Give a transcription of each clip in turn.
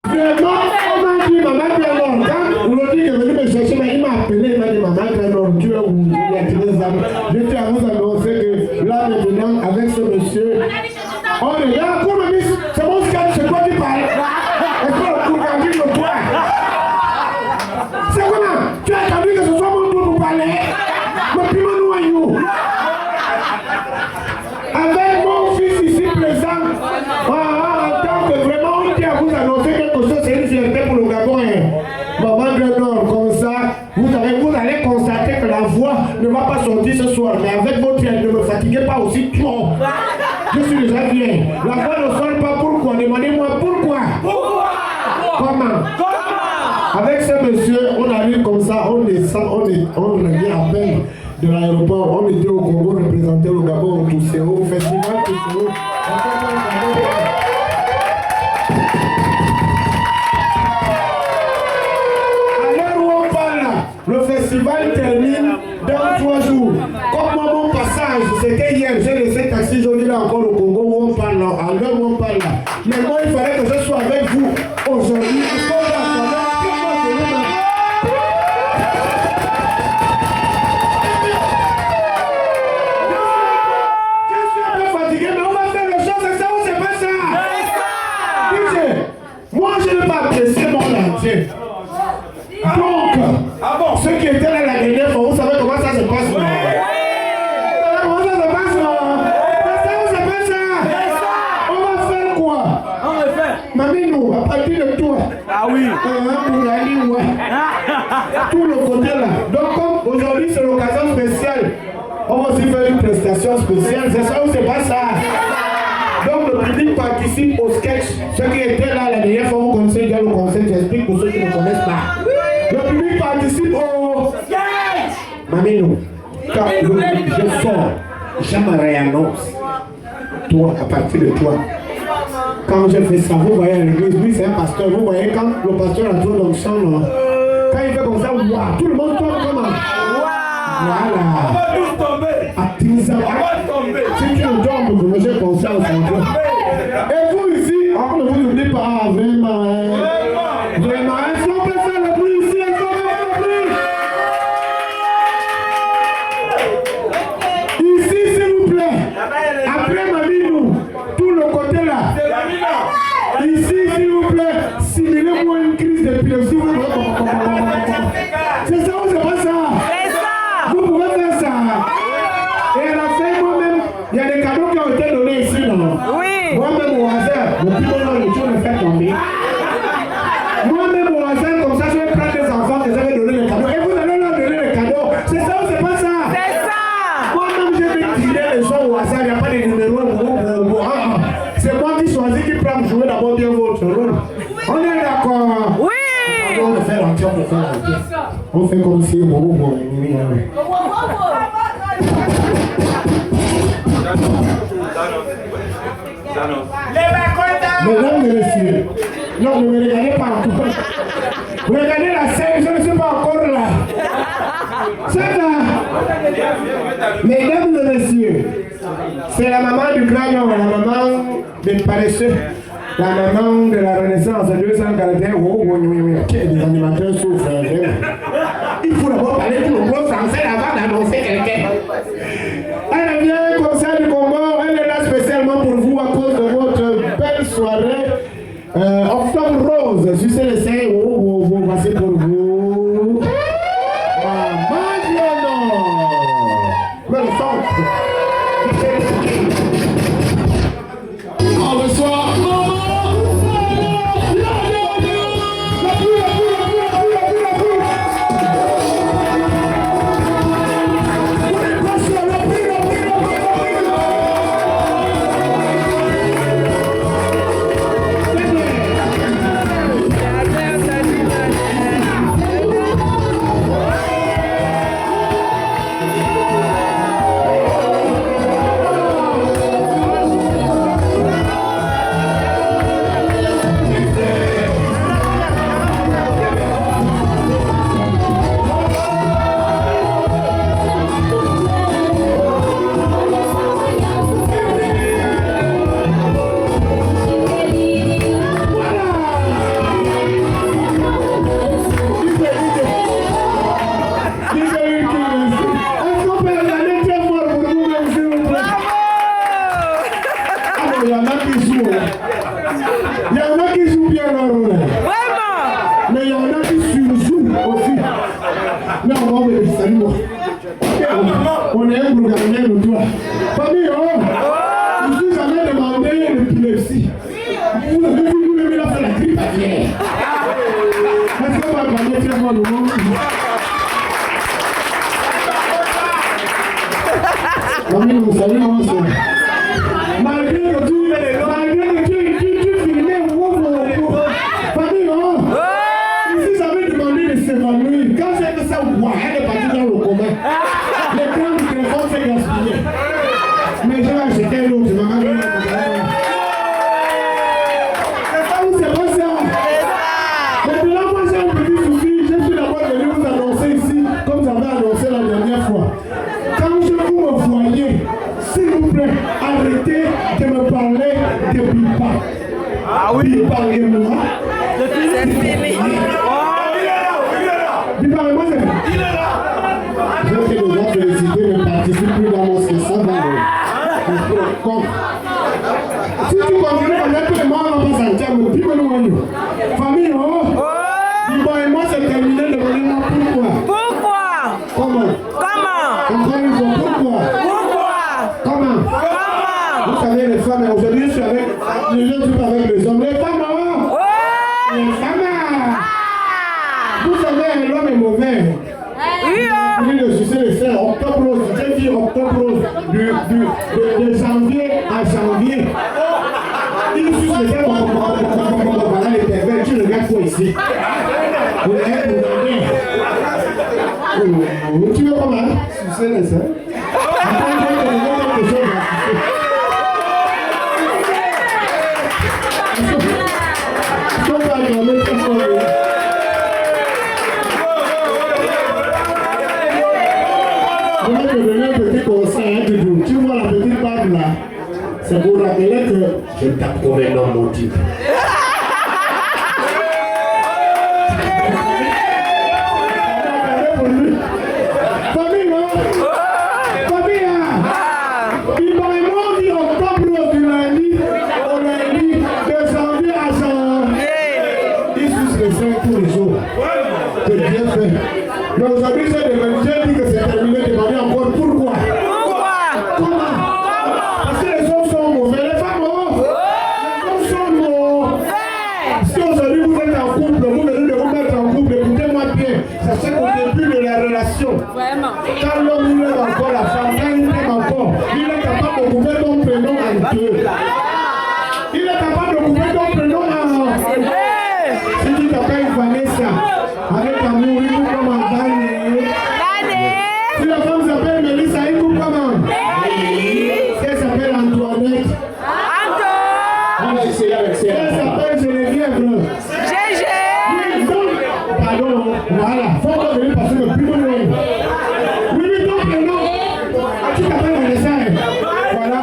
Vraiment, on m'a dit, maman Grandor, quand vous l'avez dit que venu me chercher, il m'a appelé, il m'a dit, maman Grandor, tu es où? Il a tiré les âmes. Je tiens à vous annoncer que là maintenant, avec ce monsieur, on est là, pour me dire, c'est mon scan, c'est quoi tu parles? Est-ce que le coup quand il me voit? C'est comment? Tu as attendu que ce soit mon tour pour parler? Mais puis mon noyau. Avec mon fils ici présent, en tant que vraiment on tient à vous annoncer quelque chose, c'est une fierté pour le Gabon. Maman Grandor, comme ça, vous allez constater que la voix ne va pas sortir ce soir. Mais avec votre aide, ne me fatiguez pas aussi trop. Je suis déjà bien. La voix ne sort pas, pourquoi? Demandez-moi pourquoi. Comment? Avec ce monsieur, on arrive comme ça, on descend, on revient à peine de l'aéroport. On était au Congo, représenté le Gabon au Tousseo, au festival Tousseo. À l'heure où on parle, le festival termine dans 3 jours. Comme moi, mon passage, c'était hier, j'ai laissé taxi jaune là encore au Congo où on parle, à l'heure où on parle. Mais moi, il fallait que je sois avec vous aujourd'hui. Donc, ceux qui étaient là la dernière fois, vous savez comment ça se passe? Comment ça se passe? On va faire quoi? Mamie, nous, à partir de toi. Ah oui. Pour aller, ouais. Tout le côté là. Donc, comme aujourd'hui c'est l'occasion spéciale, on va aussi faire une prestation spéciale. C'est ça ou c'est pas ça? Donc, le public participe au sketch. Ceux qui étaient là la dernière fois, vous connaissez déjà le concept. J'explique pour ceux qui ne connaissent pas. Le public participe au sketch. Mamino, quand je sors, j'aimerais annonce. Toi, à partir de toi. Quand je fais ça, vous voyez à l'église, lui c'est un pasteur. Vous voyez quand le pasteur a trop d'onction, quand il fait comme ça, wow, tout le monde tombe comment? Voilà. On va tous tomber. Activez-ça. Si tu me tombes, vous me faites confiance en toi. Et vous ici, on ne vous oublie pas, vraiment. Vraiment, est-ce qu'on peut faire le bruit ici? Est-ce qu'on peut faire le bruit? Ici, s'il vous plaît. Après Mamino, tout le côté là. Ici, s'il vous plaît, simulez-moi une crise d'épilepsie. C'est ça ou c'est pas ça? Vous pouvez faire ça. Et à la fin, moi-même, il y a des cadeaux qui ont été donnés ici, non? Oui. Moi-même, au hasard, le plus bon le tour me fait tomber. Moi-même, au hasard, comme ça, je vais prendre des enfants que j'avais donné les cadeaux. Et vous allez leur donner les cadeaux. C'est ça ou c'est pas ça? C'est ça. Moi-même, je vais tirer les gens au hasard. Il n'y a pas de numéro. C'est moi qui choisis qui prend jouer d'abord bien votre rôle. On est d'accord? Oui. On fait l'entier, on fait l'entier. On fait comme si mesdames et messieurs, non, ne me regardez pas encore. Vous regardez la scène, je ne suis pas encore là. C'est ça. Mesdames et messieurs, c'est la maman du grand homme, la maman des paresseux, la maman de la Renaissance 241. Les animateurs souffrent. Il faut d'abord parler tout le monde français avant d'annoncer quelqu'un. Elle vient comme ça du Congo, elle est là spécialement pour vous à cause de votre belle soirée. Octobre Rose, sucez les seins, voici pour vous. Le centre. Le soir, Vraiment. Mais il y en a qui surjouent aussi. Non, on va me salut moi. On est un programme de toi. Famille, je ne suis jamais demandé l'épilepsie. Vous avez vu, vous avez la fait la grippe aviaire. Est-ce qu'on va parler très mal au monde? Famille, vous savez comment c'est. Malgré que tu filmais, famille, ici, j'avais demandé de s'évanouir. Quand j'ai fait ça, elle est partie dans le commun. Le grand téléphone s'est gaspillé. Mais je vais acheter l'autre, je vais m'amener c'est ça ou c'est pas ça? Maintenant, moi j'ai un petit souci. Je suis d'abord venu vous annoncer ici, comme j'avais annoncé la dernière fois. Quand je vous me voyez, s'il vous plaît, arrêtez de me parler de Bipa. Ah oui. Parlez-moi. C'est fini. Bipa, moi c'est. Il est là. Je vais déjà féliciter, ne participe plus dans mon ça va. Si tu continues à mettre les mains dans ta santé, me dis que nous famille, Bipa et moi c'est terminé de venir pourquoi. Pourquoi? Comment? Encore une fois, pourquoi? Comment? Vous savez, les femmes, aujourd'hui je suis avec les gens, tout avec les hommes. Les femmes, les femmes. Vous savez, l'homme est mauvais. Oui, le succès de faire octobre rose, j'ai dit octobre rose, de janvier à janvier. Il suce le faire, voilà les pervers, tu regardes quoi ici? Tu veux comment? Sucer les seins? Je vais te donner un petit conseil, hein, tu vois la petite barbe là, c'est pour rappeler que je t'approuve dans mon type. Famille, il m'a dit octobre du lundi au lundi de janvier à janvier. Il suce les seins tous les jours. C'est bien fait. Mais aujourd'hui, j'ai dit que c'est terminé de demander encore pourquoi. Comment? Parce que les hommes sont mauvais, les femmes, les hommes sont mauvais. Si aujourd'hui vous êtes en couple, vous venez de vous mettre en couple, écoutez-moi bien, sachez qu'au début de la relation, quand l'homme il aime encore la femme, quand il aime encore, il est capable de couper ton prénom en deux. Il est capable de couper ton prénom en deux. Si tu t'appelles Vanessa, avec amour, il coupe comme un Daniel. Si la femme s'appelle Mélissa, il coupe comment? Si elle s'appelle Antoinette. On va essayer avec ça. Si elle s'appelle Geneviève. Oui, donc, pardon, voilà, faut pas venir passer le plus loin. Oui, donc, prénom. Tu t'appelles Vanessa. Voilà,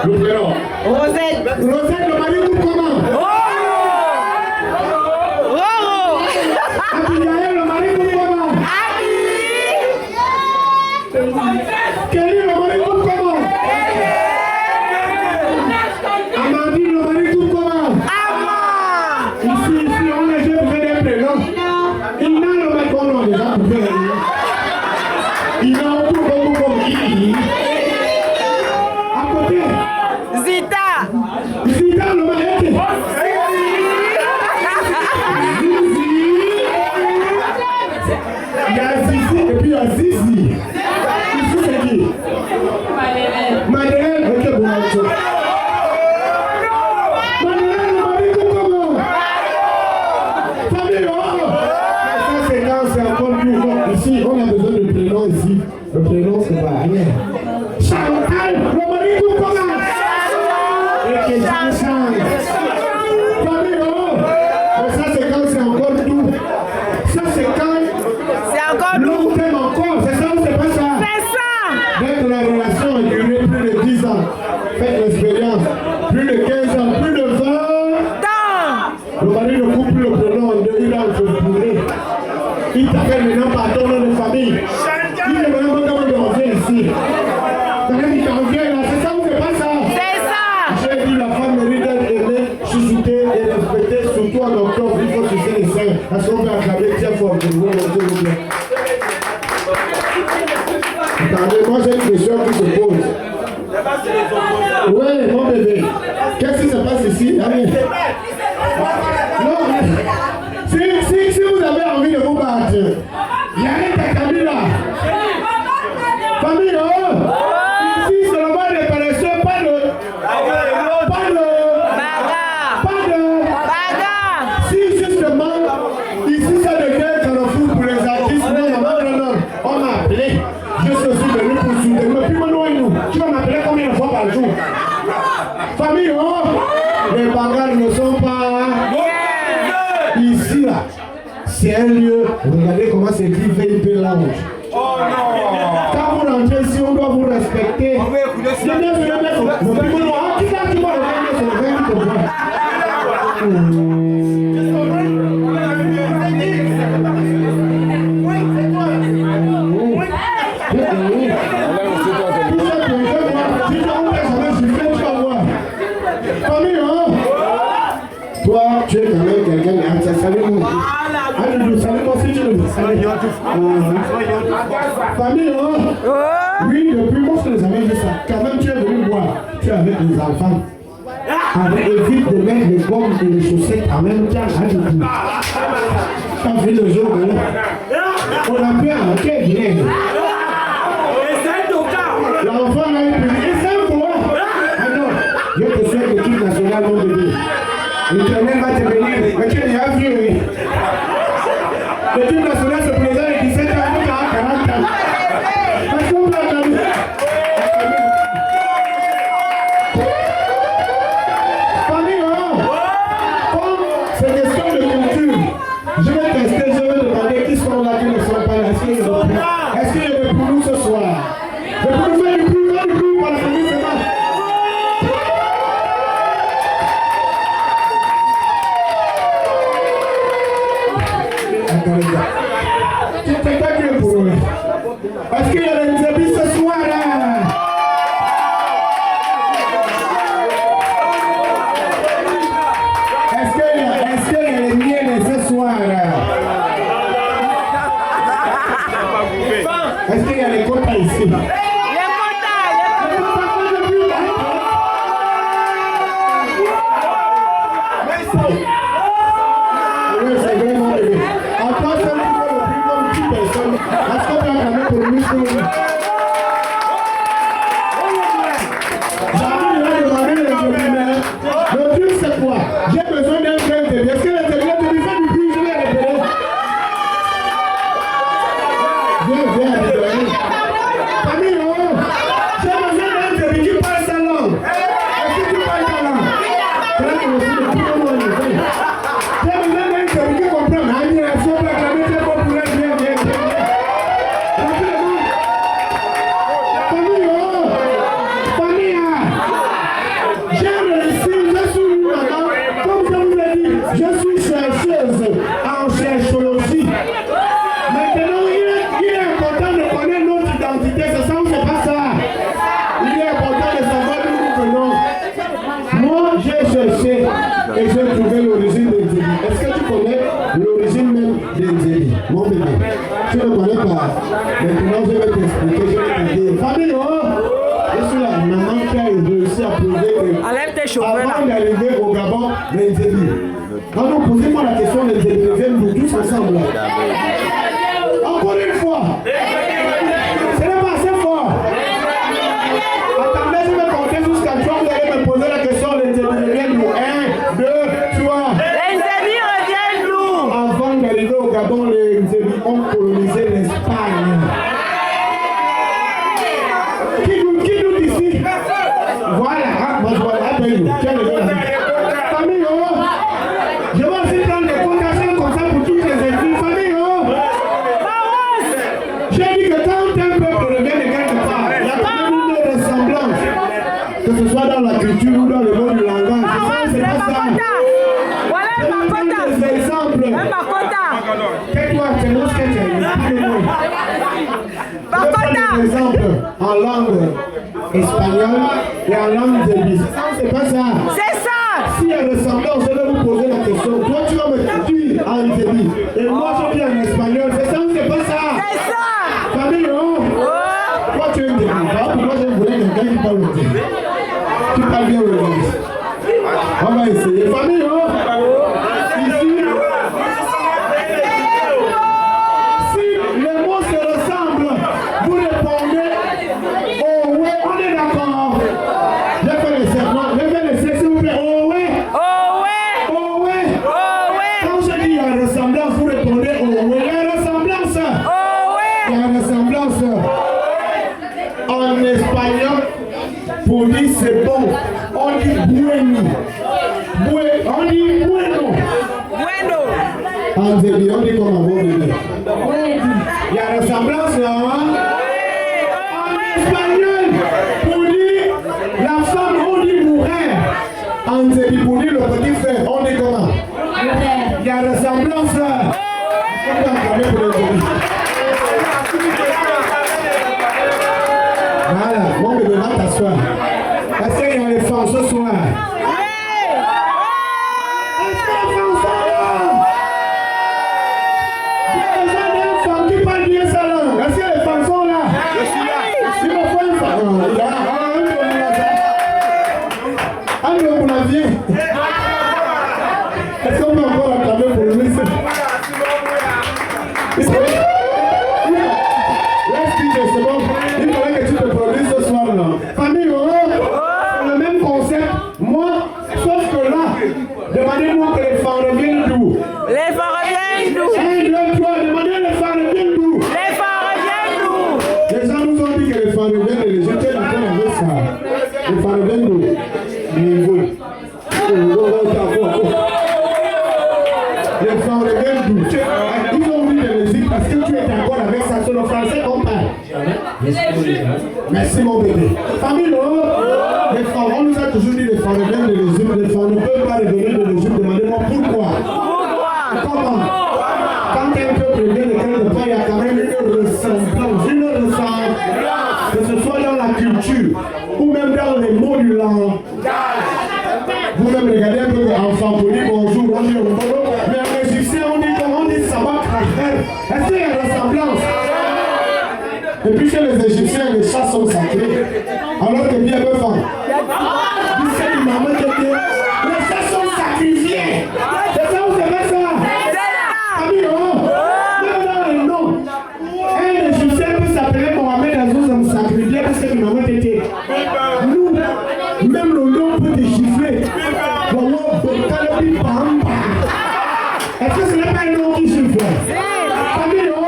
le prénom. Rosette, le mari coupe comment? Abigail, le mari coupe comment? Kelly, le mari coupe comment? Amandine, le mari coupe comment? Ici, on a déjà besoin d'un prénom. Il n'a le mari qu'on a déjà coupé. Il n'a un peu comme à côté. Zita, le mari. Il y a Zizi et puis il y a Zizi. Ici c'est qui? Madeleine. Ok, bon, Madeleine, le mari coupe comment? Famille, ça c'est quand c'est encore plus fort. Ici, on a besoin de prénom ici. Le prénom c'est pas rien. Chantal, le mari coupe comment? Et que Jean change. Famille, ça c'est quand c'est encore tout. Ça c'est quand l'homme t'aime encore, c'est ça ou c'est pas ça? Dès que la relation a duré plus de 10 ans, faites l'expérience, plus de 15 ans, plus de 20 ans, le mari ne coupe plus le prénom en deux, il a se bourrer. Il t'appelle maintenant par ton nom de famille. Il est vraiment comme de revient ici. C'est-à-dire qu'il t'en vient là, c'est ça ou c'est pas ça? J'ai dit la femme mérite d'être aimée, chouchoutée et respecter, surtout en octobre, il faut toucher les seins. Parce qu'on peut acclamer très fort. Attendez, moi j'ai une question qui se pose. Oui, mon bébé. Qu'est-ce qui se passe ici? Allez. Non, si vous avez envie de vous battre, il y a un Takami là. Famille, oh! Ici, c'est le mal des paresseux, pas de. Si justement, ici ça devient carrefour pour les artistes, non, on m'a appelé. Je suis aussi venu pour soutenir. Mais puis maintenant, tu vas m'appeler combien de fois par jour? Famille, oh! Les bagarres ne sont pas ici là. C'est un lieu, regardez comment c'est écrit VIP Lounge. Oh non! Quand vous rentrez ici, on doit vous respecter. On va écouter ça. Toi, tu es quand même quelqu'un de salut-moi. Allez, salut-moi si tu le veux. Famille, oui, depuis moi, je les avais dit ça. Quand même, tu es venu voir. Tu es avec les enfants. Évite de mettre les gommes et les chaussettes en même temps. T'as vu le jour là. On a pu arrêter bien. L'enfant là, il peut dire, c'est un quoi? Ah non, je te souhaite l'équipe nationale, mon bébé. L'Éternel va te bénir. Mais tu es déjà vieux, oui. L'équipe nationale se présente et 17 ans, 40 ans. Parce qu'on peut attendre. Famille, comme c'est question de culture, je vais tester, je vais demander qui sont là, qui ne sont pas là. Est-ce qu'il y a des pour nous ce soir? Je peux nous faire du bruit par la famille, c'est mal. C'est pas que pour eux. Parce qu'il y a des habits ce soir là. Est-ce qu'il y a les miens ce soir là? Est-ce qu'il y a les quotas ici? Le truc c'est quoi? J'ai besoin d'un train de vie. Est-ce que le train de vie fait du bruit? Je vais répéter. Viens, famille, j'ai besoin d'un train qui parle sa langue. Est-ce que tu parles ta langue? J'ai besoin d'un train qui comprend l'admiration pour acclamer très populaire. Viens. Je suis chercheuse en cherchologie. Maintenant, il est important de connaître notre identité. C'est ça ou c'est pas ça? Il est important de savoir d'où nous venons. Moi, j'ai cherché et j'ai trouvé l'origine d'Inzébi. Est-ce que tu connais l'origine même d'Inzébi? Mon bébé, tu ne connais pas. Maintenant, je vais t'expliquer, je vais t'aider. Famille, je suis la maman qui a réussi à prouver que avant d'arriver au Gabon, l'Inzébi. Quand vous posez-moi la question des viennent nous tous ensemble. Encore une fois. Ce n'est pas assez fort. Attendez, je vais compter jusqu'à 3. Vous allez me poser la question des viennent nous. 1, 2, 3. Les Nzébi reviennent nous. Avant d'arriver au Gabon, les Nzébi ont colonisé l'Espagne. Qui doute ici? Voilà. Voilà. Famille, je vais aussi prendre des cotations comme ça pour toutes les études. Famille, j'ai dit que quand un peuple revient de quelque part, il y a quand même une ressemblance. Que ce soit dans la culture ou dans le mot du langage. C'est pas ça. Voilà ma quota. Des exemples. Tais-toi, c'est nous ce que tu as. Des exemples en langue espagnole et en langue de bis. C'est pas ça. C'est ça. Si il y a ressemblance, je vais vous poser On dit comment vous vivez. Il y a ressemblance là. En espagnol, pour dire la femme, on dit mourir. En dit pour dire le petit frère, on dit comment. Il y a ressemblance là. Voilà, mon bébé va t'asseoir. Est-ce qu'il y a les femmes ce soir? Est-ce qu'on peut encore acclamer pour lui? C'est bon. Il fallait que tu te produises ce soir là. Famille, c'est le même concept. Moi, sauf que là, demandez-moi que les femmes reviennent d'où? Les femmes reviennent d'où? 1, 2, 3, demandez les femmes reviennent d'où? Les femmes reviennent d'où? Les gens nous ont dit que les femmes reviennent de l'Égypte. J'étais d'accord avec ça. Les femmes reviennent d'où? Les femmes reviennent d'où? Ils ont dit de l'Égypte parce que tu es d'accord avec ça. C'est le français qu'on parle. Merci mon bébé. Famille, les femmes, on nous a toujours dit les femmes reviennent de l'Égypte. Les femmes ne peuvent pas revenir de l'Égypte. Demandez-moi pourquoi. Comment? Quand un peuple vient de quelque part, il y a quand même une ressemblance. Une ressemblance. Que ce soit dans la culture ou même dans les mots du langage. Vous-même regardez un peu l'enfant pour dire bonjour, on dit bonjour. Mais en égyptien, on dit comment? On dit sabak rachel. Est-ce qu'il y a une ressemblance? Et puis chez les Égyptiens, les chats sont sacrés. Alors que bien peu femme. C'est une maman qui dit les chats sont sacrifiés. C'est ça ou c'est pas ça? Ami, même dans le nom, un Égyptien peut s'appeler Mohamed Azouz sacrifié parce que une maman était. Nous, même le nom peut déchiffrer. Est-ce que ce n'est pas un nom qui chiffre? Famille, on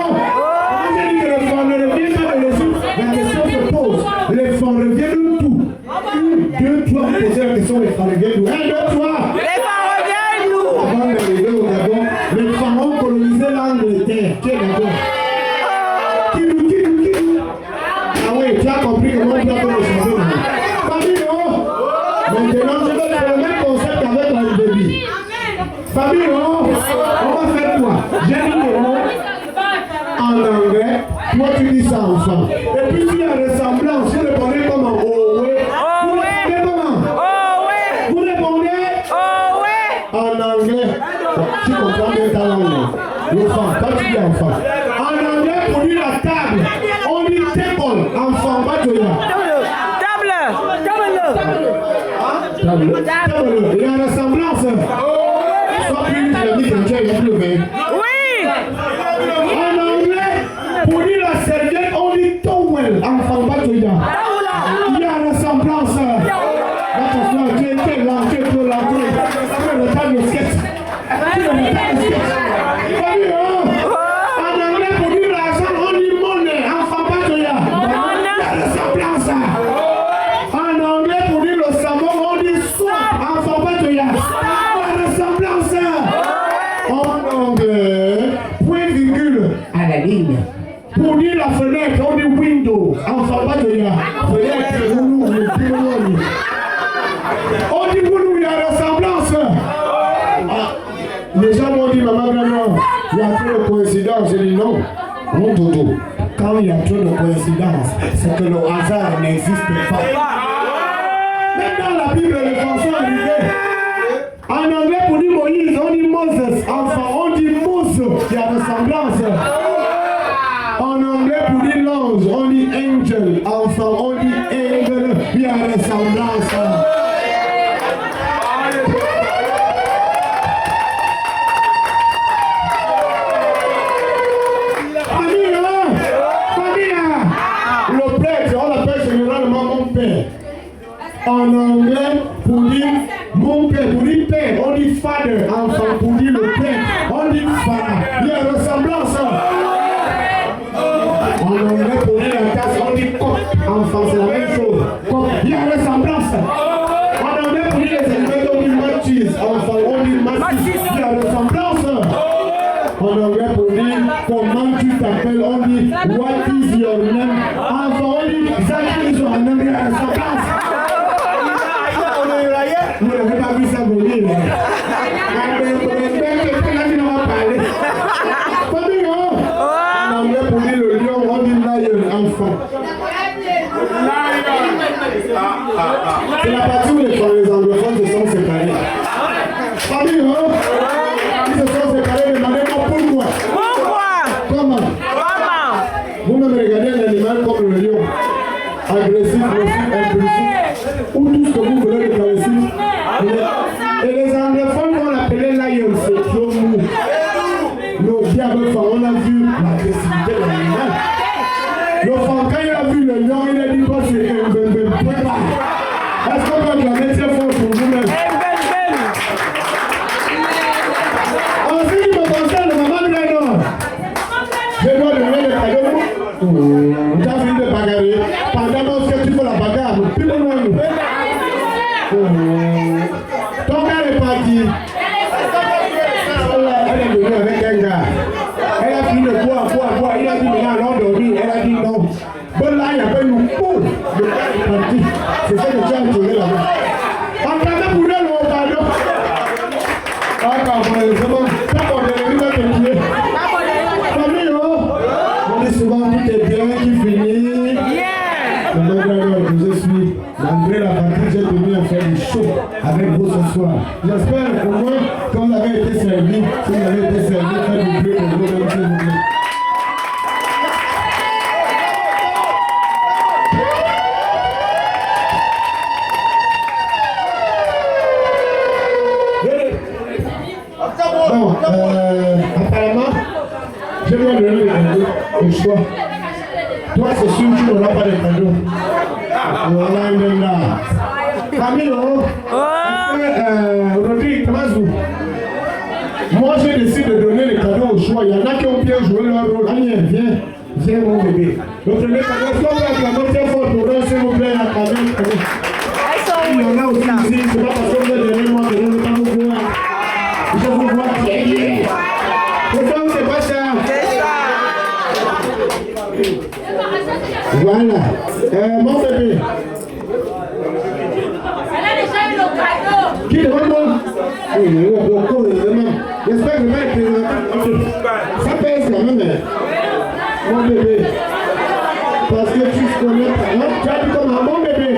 dit que les femmes ne reviennent pas de l'Égypte. La question se pose. Les femmes reviennent d'où? 1, 2, 3, posez la question, les femmes reviennent d'où? 1, 2, 3. Les femmes reviennent d'où? Avant d'arriver au Gabon, les femmes ont colonisé l'Angleterre. Qui est d'accord? Qui? Ah oui, tu as compris comment on doit le changer. Famille, maintenant je vais faire le même concept avec la bébé. Famille, on va faire quoi? J'ai dit le mot en anglais, toi tu dis ça enfant. Et puis si la ressemblance, vous répondez comment? Oh oui. Vous répondez comment? Oh oui. Vous répondez? Oh oui. En anglais. Tu comprends bien ta langue? L'enfant, quand tu dis enfant. En anglais, pour dire la table, on dit table, enfant, pas de là. Table. Il y a une ressemblance. Soit plus dynamique que tu as eu le vin. Oui. En anglais, pour dire la serviette, on dit towel, enfant, pas de là. Il y a une ressemblance. Attention, tu es là, tu es là, tu es le temps de sketch. Tu es le temps de sketch. En anglais, pour dire l'argent, on dit monnaie, enfant, pas de là. Il y a une ressemblance. En anglais, pour dire le savon, on dit swap, enfant, pas de là. La ressemblance. En anglais, point virgule à la ligne. Pour dire la fenêtre, on dit window, enfant, pas de là. Fenêtre, nous, on dit vous, il y a ressemblance. Les gens m'ont dit, maman, non, il y a trop de coïncidences. J'ai dit non. Mon dodo, quand il y a trop de coïncidences, c'est que le hasard n'existe pas. Même dans la Bible, les Français ont dit, en anglais, pour dire Moïse, on dit Moses. Enfant, on dit Moses. Il y a ressemblance. En anglais, pour dire l'ange, on dit angel. Enfant, on dit angel. Il y a ressemblance. Le prêtre, on l'appelle généralement mon père. En anglais, pour dire mon père, pour dire père, on dit father. Enfant, pour dire le père, on dit father. Il y a une ressemblance. En anglais, pour dire la tasse, on dit cop. Enfant, c'est la même chose. Cop. Il y a une ressemblance. comment tu t'appelles, on dit what is your name. Enfin, on dit Zaki is your name à sa place. Vous n'avez pas vu ça venir. Pour dire le lion, on dit lion, enfant. C'est la partie où les anglophones se sont séparés. Famille, ils se sont séparés, demandez-moi pourquoi. Comment? Vous-même regardez l'animal comme le lion. Agressif, impulsif, ou tout ce que vous voulez de agressif. Et les anglophones vont l'appeler lion, c'est trop mou. Nos diables, on a vu l'agressivité de l'animal. L'enfant, quand il a vu le lion, il a dit quoi c'est un bébé. Est-ce qu'on va acclamer très fort pour vous-même? En ce qui me concerne, maman de l'homme, je dois donner le cadeau. Tu as fini de bagarrer. Pendant que tu fais la bagarre, plus loin. Ton gars est parti. Elle est venue avec un gars. Elle a fini de boire. Il a dit, mais allons dormir. Elle a dit non. Bon, là, il y avait une poule. Le gars est parti. C'est ça que tu as trouvé là-bas. En train de bouler le pardon. C'est bon, il va te tuer. Famille, on dit souvent tout est bien qui finit. Je suis André la patrie, j'ai tenu à faire du show avec vous ce soir. J'espère au moins quand vous avez été servi, si vous avez été servi, faites du bruit pour vous-même, s'il vous plaît. Bon, apparemment, je dois donner le cadeau au choix. Toi, c'est sûr que tu n'auras pas de cadeau. Voilà, il est là. Camilo, Rodrigue, Tamazou. Moi, je décide de donner les cadeaux au choix. Il y en a qui ont bien joué leur rôle. Allez, viens mon bébé. Le premier cadeau, est-ce qu'on peut acclamer très fort pour eux, s'il vous plaît, la cadeau. Il y en a aussi ici, c'est pas parce que vous êtes derrière moi que je ne veux pas vous voir. Je vous vois très bien. Pourquoi c'est pas ça? Voilà. Mon bébé. Elle a déjà eu le cadeau. Qui demande moi? J'espère que je vais être ça pèse quand même. Mon bébé. Parce que tu connais pas. Tu as dit comment? Mon bébé.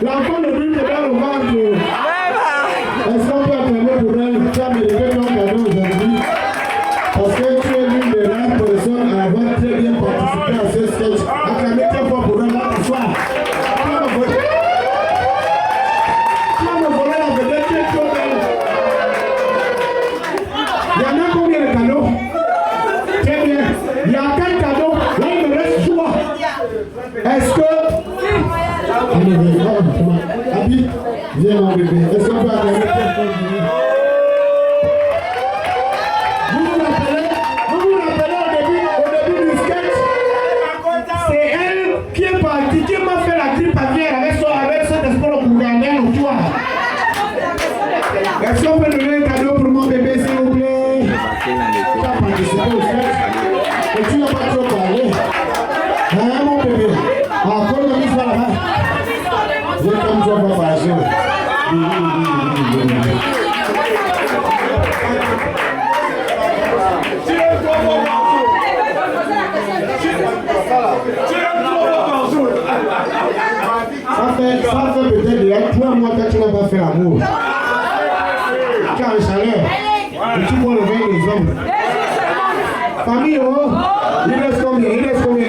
L'enfant ne brille que dans le ventre. Est-ce qu'on peut acclamer pour elle? Tu as mérité ton cadeau aujourd'hui. Parce que tu es l'une des rares personnes à avoir très bien participé à ce sketch. Acclamez très fort pour elle là ce soir. Tu vas me voler la vedette, tu es trop belle. Il y en a combien de cadeaux? Très bien. Il y a 4 cadeaux. Là, il me reste 3. Est-ce que... Abi, viens mon bébé. Est-ce qu'on peut acclamer très fort? Vous vous rappelez au début du sketch? C'est elle qui est partie, qui m'a fait la grippe aviaire avec cet espoir pour gagner le toit. Est-ce qu'on peut donner un cadeau pour mon bébé, s'il vous plaît? Tu as participé au sketch et tu n'as pas trop parlé. Hein, mon bébé? Ah, comme on dit ça là-bas. Je comme toi, pas par jour. Ça fait peut-être déjà 3 mois que tu n'as pas fait l'amour. Tu as un chaleur. Et tu bois le vin des hommes. Famille, il reste combien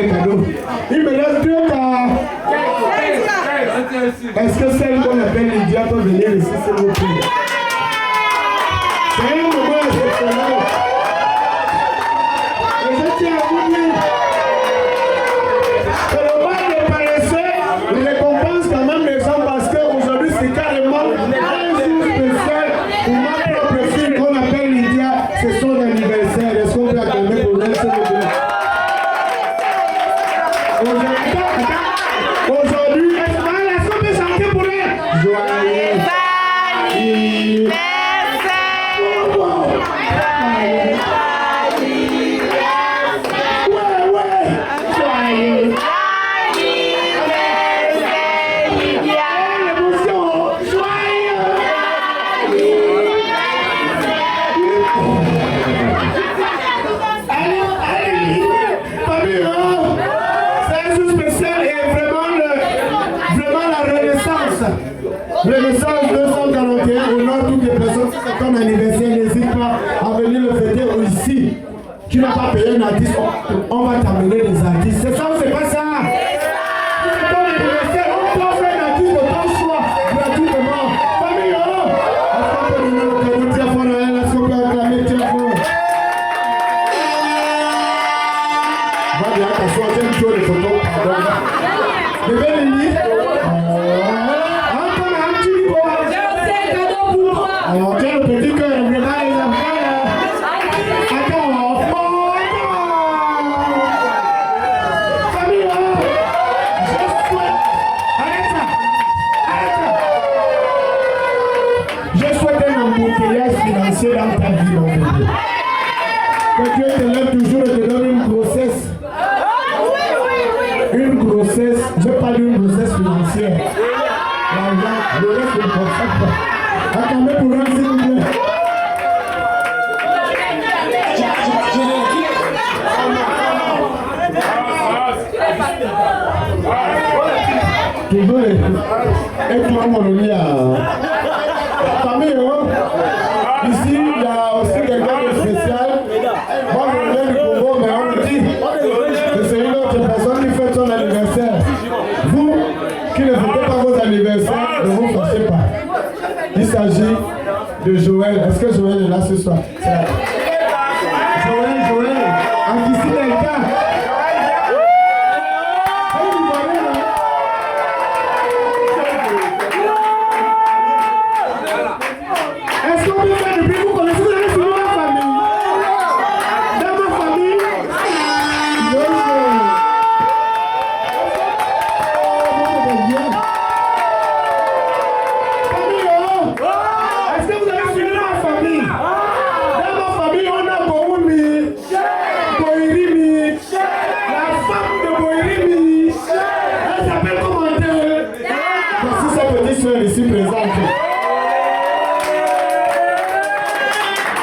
de cadeaux? Il me reste 2 cas. Est-ce que celle qu'on appelle Lydia peut venir ici, s'il vous plaît? C'est un moment exceptionnel. Et je tiens à vous dire que le mal des paresseux récompense quand même les gens parce qu'aujourd'hui c'est carrément un jour spécial pour ma propre fille qu'on appelle Lydia. C'est son anniversaire. Est-ce qu'on peut acclamer pour elle, s'il vous plaît? Aujourd'hui, est-ce qu'on peut chanter pour elle? Joyeux c'est ton anniversaire, n'hésite pas à venir le fêter ici. Tu n'as pas payé un artiste, on va t'amener des artistes. C'est ça ou c'est pas ça? C'est ton anniversaire, on t'offre un artiste de ton choix, gratuitement. Famille, est-ce qu'on peut donner le cadeau Tiafo Noël? Est-ce qu'on peut acclamer Tiafo? Va bien, t'asseoir, j'aime toujours les photos, pardon. Bébé Lily? Encore un petit niveau. Alors, tiens le petit cœur, on verra les affaires. Attends, famille, je souhaite. Arrête ça. Je souhaite un embouteillage financier dans ta vie, mon bébé. Que Dieu te lève toujours et te donne une grossesse. Une grossesse, je parle d'une grossesse financière. L'argent, le reste ne concerne pas. Attendez pour un s'il vous plaît. Toujours et toi mon ami famille, ici il y a aussi quelqu'un de spécial. Moi je viens du Congo, mais on me dit que c'est une autre personne qui fête son anniversaire. Vous qui ne fêtez pas vos anniversaires, ne vous fâchez pas. Il s'agit de Joël. Est-ce que Joël est là ce soir? Joël, Antissi Delta. Est-ce qu'on peut faire depuis vous connaissez, vous avez suivi ma famille? Dans ma famille? Est-ce que vous avez suivi ma famille? Dans ma famille, on a Boumi, Boirimi, la femme de Boirimi. Elle s'appelle comment elle? Voici sa petite soeur ici présente.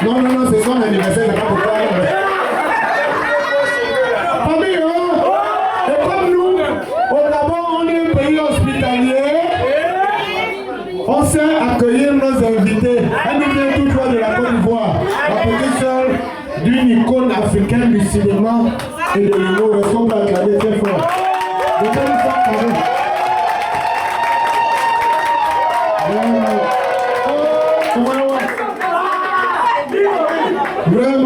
Non, c'est son anniversaire, c'est pas pour toi. Famille, et comme nous, au Gabon, on est un pays hospitalier, on sait accueillir nos invités. Elle nous vient tout droit de la Côte d'Ivoire, la petite sœur d'une icône africaine du cinéma et de l'humour. Est-ce qu'on peut acclamer très fort?